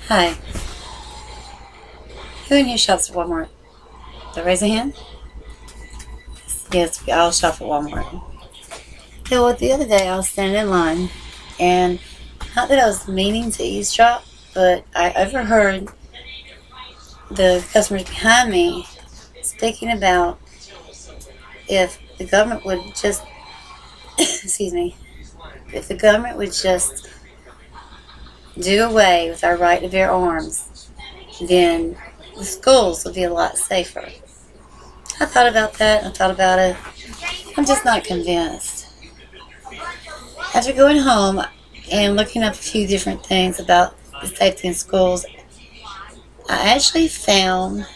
Hi, who in here shops at Walmart? Do raise a hand? Yes, we all shop at Walmart. Yeah, well, the other day I was standing in line, and not that I was meaning to eavesdrop, but I overheard the customers behind me speaking about if the government would just, excuse me, if the government would just do away with our right to bear arms, then the schools would be a lot safer. I thought about that. I thought about it. I'm just not convinced. After going home and looking up a few different things about the safety in schools, I actually found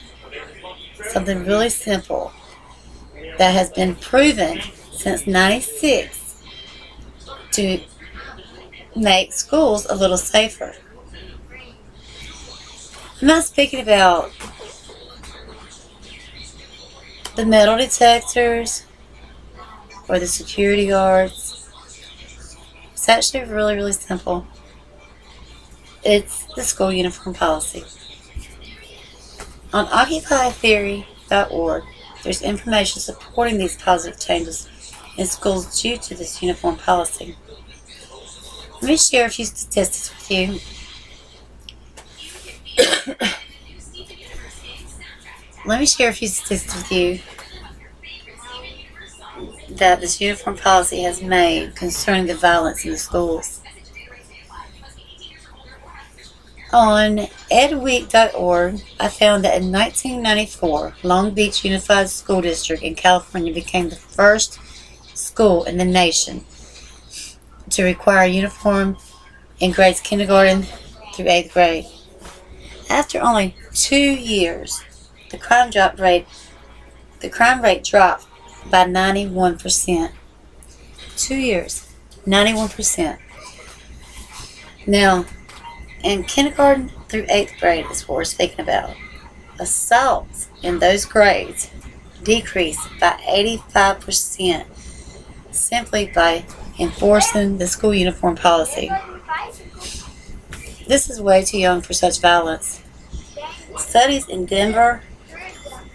something really simple that has been proven since '96 to make schools a little safer. I'm not speaking about the metal detectors or the security guards. It's actually really, really simple. It's the school uniform policy. On OccupyTheory.org, there's information supporting these positive changes in schools due to this uniform policy. Let me share a few statistics with you. Let me share a few statistics with you that this uniform policy has made concerning the violence in the schools. On edweek.org, I found that in 1994, Long Beach Unified School District in California became the first school in the nation to require a uniform in grades kindergarten through 8th grade. After only 2 years, the crime rate dropped by 91%. 2 years, 91%. Now, in kindergarten through 8th grade is what we're speaking about. Assaults in those grades decreased by 85% simply by enforcing the school uniform policy. This is way too young for such violence. Studies in Denver,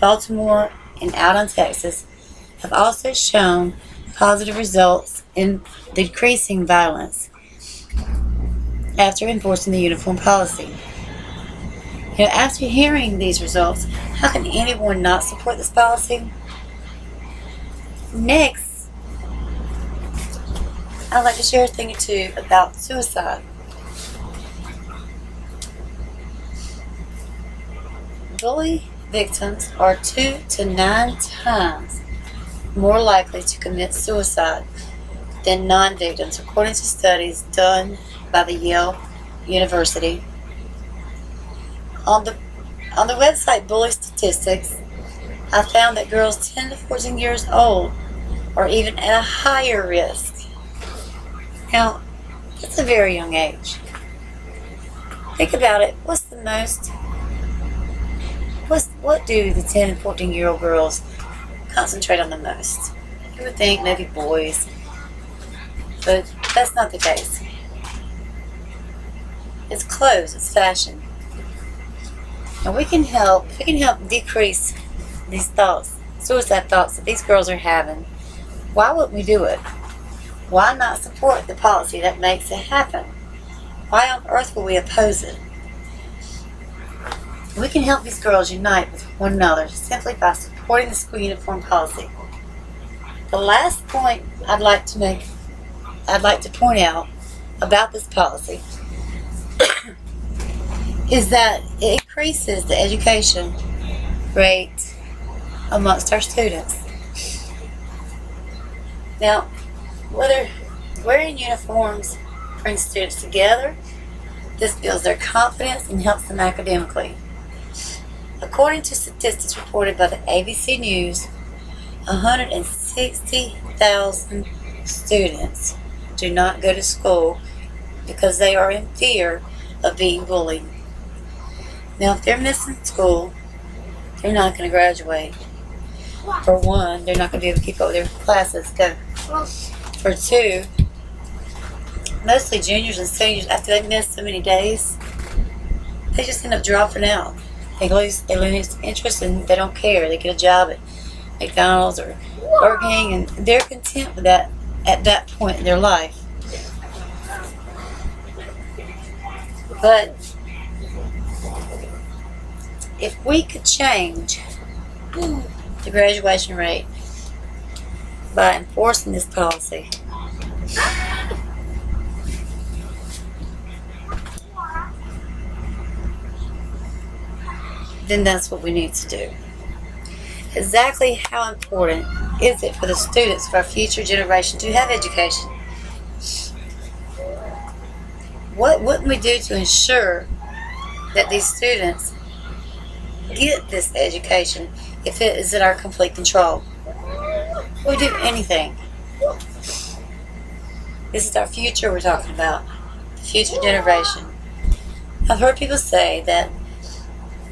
Baltimore, and out in Texas have also shown positive results in decreasing violence after enforcing the uniform policy. After hearing these results, how can anyone not support this policy? Next, I'd like to share a thing or two about suicide. Bully victims are 2 to 9 times more likely to commit suicide than non-victims, according to studies done by the Yale University. On the website Bully Statistics, I found that girls 10 to 14 years old are even at a higher risk. Now, that's a very young age. Think about it. What do the 10 and 14-year-old girls concentrate on the most? You would think maybe boys, but that's not the case. It's clothes, it's fashion. And we can help decrease these thoughts, suicide thoughts that these girls are having. Why wouldn't we do it? Why not support the policy that makes it happen? Why on earth will we oppose it? We can help these girls unite with one another simply by supporting the school uniform policy. The last point I'd like to point out about this policy is that it increases the education rate amongst our students. Now, whether wearing uniforms brings students together, this builds their confidence and helps them academically. According to statistics reported by the ABC News, 160,000 students do not go to school because they are in fear of being bullied. Now, if they're missing school, they're not going to graduate. For one, they're not going to be able to keep up with their classes. For two, mostly juniors and seniors, after they miss so many days, they just end up dropping out. They lose interest and they don't care. They get a job at McDonald's or Burger King, and they're content with that at that point in their life. But if we could change the graduation rate by enforcing this policy, then that's what we need to do. Exactly how important is it for the students of our future generation to have education? What wouldn't we do to ensure that these students get this education if it is in our complete control? We'll do anything. This is our future we're talking about, the future generation. I've heard people say that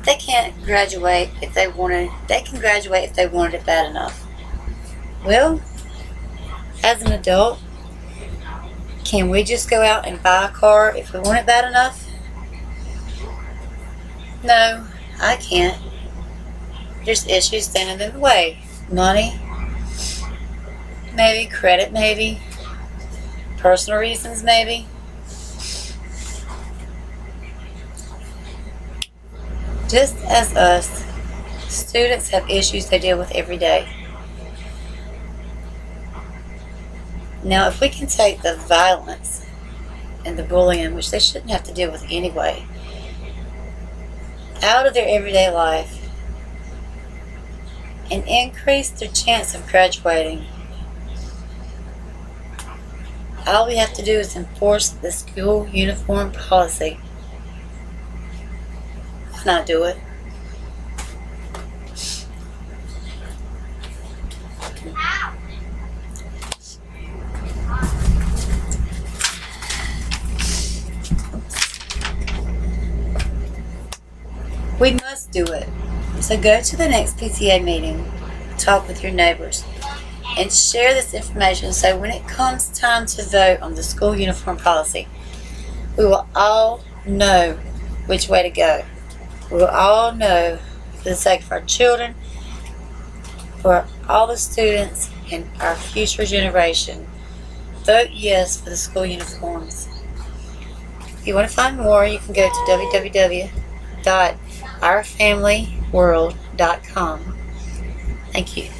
they can't graduate if they wanted. They can graduate if they wanted it bad enough. Well, as an adult, can we just go out and buy a car if we want it bad enough? No, I can't. There's issues standing in the way. Money, maybe. Credit, maybe. Personal reasons, maybe. Just as us, students have issues they deal with every day. Now, if we can take the violence and the bullying, which they shouldn't have to deal with anyway, out of their everyday life and increase their chance of graduating, all we have to do is enforce the school uniform policy. Why not do it? We must do it. So go to the next PTA meeting, talk with your neighbors, and share this information so when it comes time to vote on the school uniform policy, we will all know which way to go. We will all know, for the sake of our children, for all the students and our future generation, vote yes for the school uniforms. If you want to find more, you can go to www.ourfamilyworld.com. Thank you.